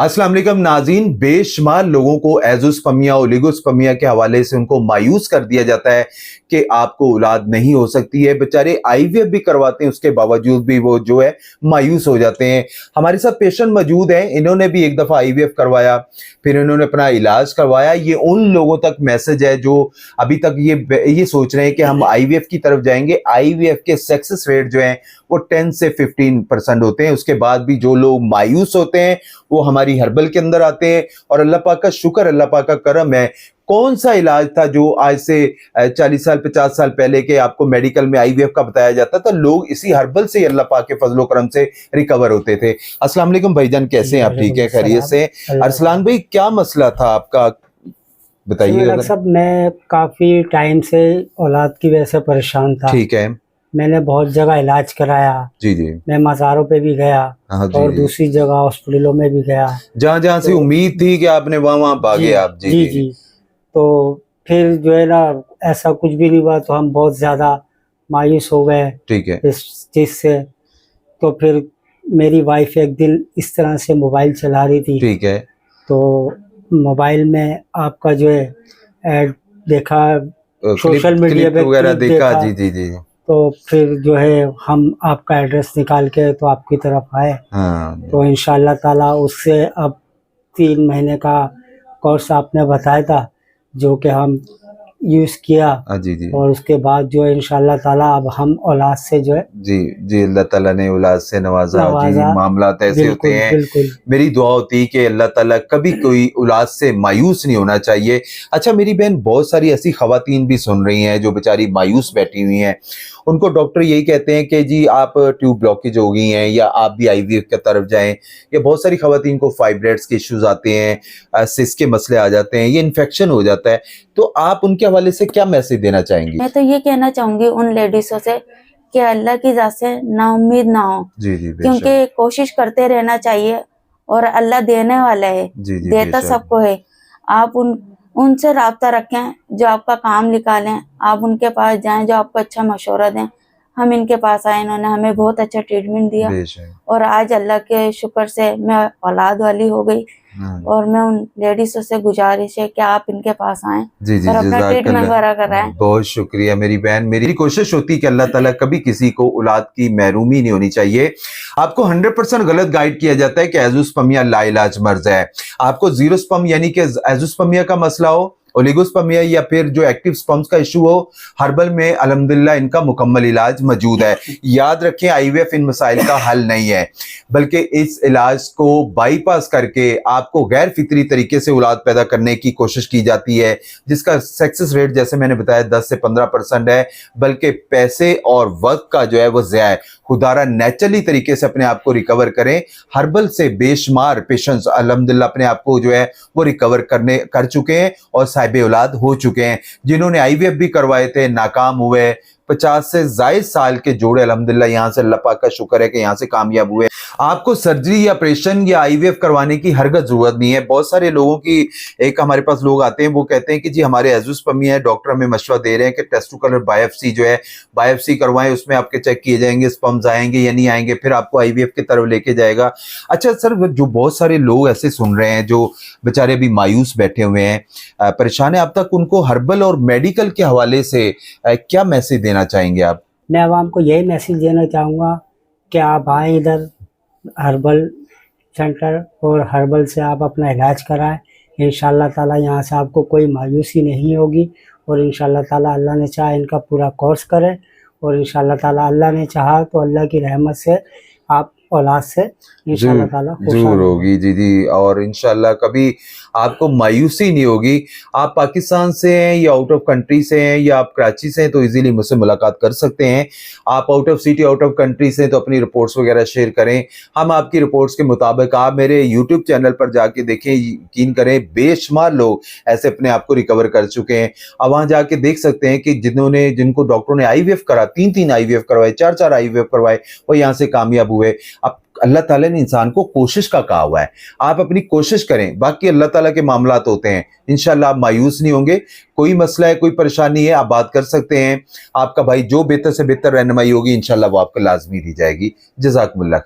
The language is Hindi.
अस्सलाम वालेकुम नाज़रीन, बेशुमार लोगों को एज़ोस्पर्मिया, ओलिगोस्पर्मिया के हवाले से उनको मायूस कर दिया जाता है कि आपको औलाद नहीं हो सकती है। बेचारे आईवीएफ भी करवाते हैं, उसके बावजूद भी वो जो है मायूस हो जाते हैं। हमारे साथ पेशेंट मौजूद हैं, इन्होंने भी एक दफ़ा आईवीएफ करवाया, फिर इन्होंने अपना इलाज करवाया। ये उन लोगों तक मैसेज है जो अभी तक ये सोच रहे हैं कि हम आईवीएफ की तरफ जाएंगे। आईवीएफ के सक्सेस रेट जो है वो 10 से 15% होते हैं। उसके बाद भी जो लोग मायूस होते हैं वो हमारी हर्बल के अंदर आते हैं और अल्लाह पाक का शुक्र, अल्लाह पाक का करम है। कौन सा इलाज था जो आज से 40 साल 50 साल पहले के आपको मेडिकल में आईवीएफ का बताया जाता था, लोग इसी हर्बल से अल्लाह पाक के फजलो करम से रिकवर होते थे। अस्सलाम वालेकुम भाईजान, कैसे हैं आप? ठीक है, खैरियत से? अरसलान भाई, क्या मसला था आपका, बताइए। सब मैं काफी टाइम से औलाद की वजह से परेशान था। ठीक है, मैंने बहुत जगह इलाज कराया। जी जी, मैं मज़ारों पे भी गया और दूसरी जगह हॉस्पिटलों में भी गया, जहाँ जहाँ से उम्मीद थी कि आपने वहाँ भागे आप। जी जी जी। तो फिर जो है ना, ऐसा कुछ भी नहीं हुआ, तो हम बहुत ज्यादा मायूस हो गए। ठीक है, इस चीज से। तो फिर मेरी वाइफ एक दिन इस तरह से मोबाइल चला रही थी। ठीक है, तो मोबाइल में आपका जो है ऐड देखा, सोशल मीडिया पे वगैरह देखा। जी जी जी। तो फिर जो है हम आपका एड्रेस निकाल के तो आपकी तरफ आए। हाँ, तो इंशाल्लाह ताला उससे अब 3 महीने का कोर्स आपने बताया था, जो कि हम यूज़ किया। जी जी। और उसके बाद जो है इंशाल्लाह ताला अब हम औलाद से जो है जी जी, अल्लाह ताला ने औलाद से नवाजा। जी, मामलात ऐसे होते हैं। बिल्कुल। मेरी दुआ होती है कि अल्लाह ताला कभी कोई औलाद से मायूस नहीं होना चाहिए। अच्छा मेरी बहन, बहुत सारी ऐसी खवातीन भी सुन रही हैं जो बेचारी मायूस बैठी हुई हैं। उनको डॉक्टर यही कहते हैं कि जी आप ट्यूब ब्लॉकेज हो गई हैं या आप भी आईवीएफ की तरफ जाएं। या बहुत सारी खवातीन को फाइब्रेट्स के इश्यूज आते हैं, सिस के मसले आ जाते हैं, ये इन्फेक्शन हो जाता है। तो आप उनके हवाले से क्या मैसेज देना चाहेंगी? मैं तो ये कहना चाहूंगी उन लेडीजों से कि अल्लाह की जात से नाउम्मीद ना हो। जी जी, क्योंकि कोशिश करते रहना चाहिए और अल्लाह देने वाला है। जी जी, देता सबको है। आप उनसे राब्ता रखें जो आपका काम निकालें। आप उनके पास जाएं जो आपको अच्छा मशवरा दें। हम इनके पास आए, इन्होंने हमें बहुत अच्छा ट्रीटमेंट दिया और आज अल्लाह के शुक्र से मैं औलाद वाली हो गई। और मैं उन लेडीजों से गुजारिश है कि आप इनके पास आएं और अपना ट्रीटमेंट वगैरह कराएं। बहुत शुक्रिया मेरी बहन। मेरी कोशिश होती है कि अल्लाह ताला कभी किसी को औलाद की महरूमी नहीं होनी चाहिए। आपको 100% गलत गाइड किया जाता है कि एज़ोस्पर्मिया लाइलाज मर्ज है। आपको जीरो स्पर्म यानी कि एज़ोस्पर्मिया का मसला हो, ओलिगोस्पर्मिया या फिर जो एक्टिव स्पर्म्स का इशू हो, हर्बल में अल्हम्दुलिल्लाह इनका मुकम्मल इलाज मौजूद है। याद रखें, आईवीएफ इन मसाइल का हल नहीं है, बल्कि इस इलाज को बाईपास करके आपको गैर फितरी तरीके से औलाद पैदा करने की कोशिश की जाती है, जिसका सक्सेस रेट जैसे मैंने बताया 10 से 15% है। बल्कि पैसे और वक्त का जो है वो ज़ाया है। खुदारा नेचुरली तरीके से अपने आप को रिकवर करें। हर्बल से बेशुमार पेशेंट्स अल्हम्दुलिल्लाह अपने आप को जो है वो रिकवर कर चुके हैं और साहिब औलाद हो चुके हैं। जिन्होंने आईवीएफ भी करवाए थे, नाकाम हुए। 50 से ज़ायद साल के जोड़े अल्हम्दुलिल्लाह यहाँ से अल्लाह पाक का शुक्र है कि यहाँ से कामयाब हुए। आपको सर्जरी या ऑपरेशन या आईवीएफ करवाने की हरगज़ जरूरत नहीं है। बहुत सारे लोगों की, एक हमारे पास लोग आते हैं वो कहते हैं कि जी हमारे एज़ोस्पर्मिया है, डॉक्टर हमें मशवरा दे रहे हैं कि टेस्टिकुलर बायोप्सी जो है बायोप्सी करवाएं, उसमें आपके चेक किए जाएंगे स्पर्म्स आएंगे या नहीं आएंगे, फिर आपको आईवीएफ की तरफ लेके जाएगा। अच्छा सर, जो बहुत सारे लोग ऐसे सुन रहे हैं जो बेचारे अभी मायूस बैठे हुए हैं, परेशान है, अब तक उनको हर्बल और मेडिकल के हवाले से क्या मैसेज देना चाहेंगे आप? मैं आवाम को यही मैसेज देना चाहूँगा कि आप आए इधर हर्बल सेंटर और हर्बल से आप अपना इलाज कराएं। इंशाल्लाह ताला यहाँ से आपको कोई मायूसी नहीं होगी और इंशाल्लाह ताला अल्लाह ने चाहा इनका पूरा कोर्स करें और इंशाल्लाह ताला अल्लाह ने चाहा तो अल्लाह की रहमत से आप औलाद से इंशाल्लाह ताला जरूर होगी। जी जी, और इंशाल्लाह कभी आपको मायूसी नहीं होगी। आप पाकिस्तान से हैं या आउट ऑफ कंट्री से हैं या आप कराची से हैं तो इजीली मुझसे मुलाकात कर सकते हैं। आप out of city, out of country से हैं तो अपनी रिपोर्ट्स वगैरह शेयर करें। हम आपकी रिपोर्ट्स के मुताबिक, आप मेरे यूट्यूब चैनल पर जाके देखें, यकीन करें बेशुमार लोग ऐसे अपने आप को रिकवर कर चुके हैं। अब वहाँ जाके देख सकते हैं कि जिनको डॉक्टरों ने आईवीएफ करा, 3 आईवीएफ करवाए, 4 आईवीएफ करवाए, वो यहाँ से कामयाब हुए। अब अल्लाह ताला ने इंसान को कोशिश का कहा हुआ है, आप अपनी कोशिश करें, बाकी अल्लाह ताला के मामलात होते हैं। इंशाल्लाह आप मायूस नहीं होंगे। कोई मसला है, कोई परेशानी है, आप बात कर सकते हैं। आपका भाई जो बेहतर से बेहतर रहनुमाई होगी इंशाल्लाह वो आपको लाजमी दी जाएगी। जज़ाकुमुल्लाह।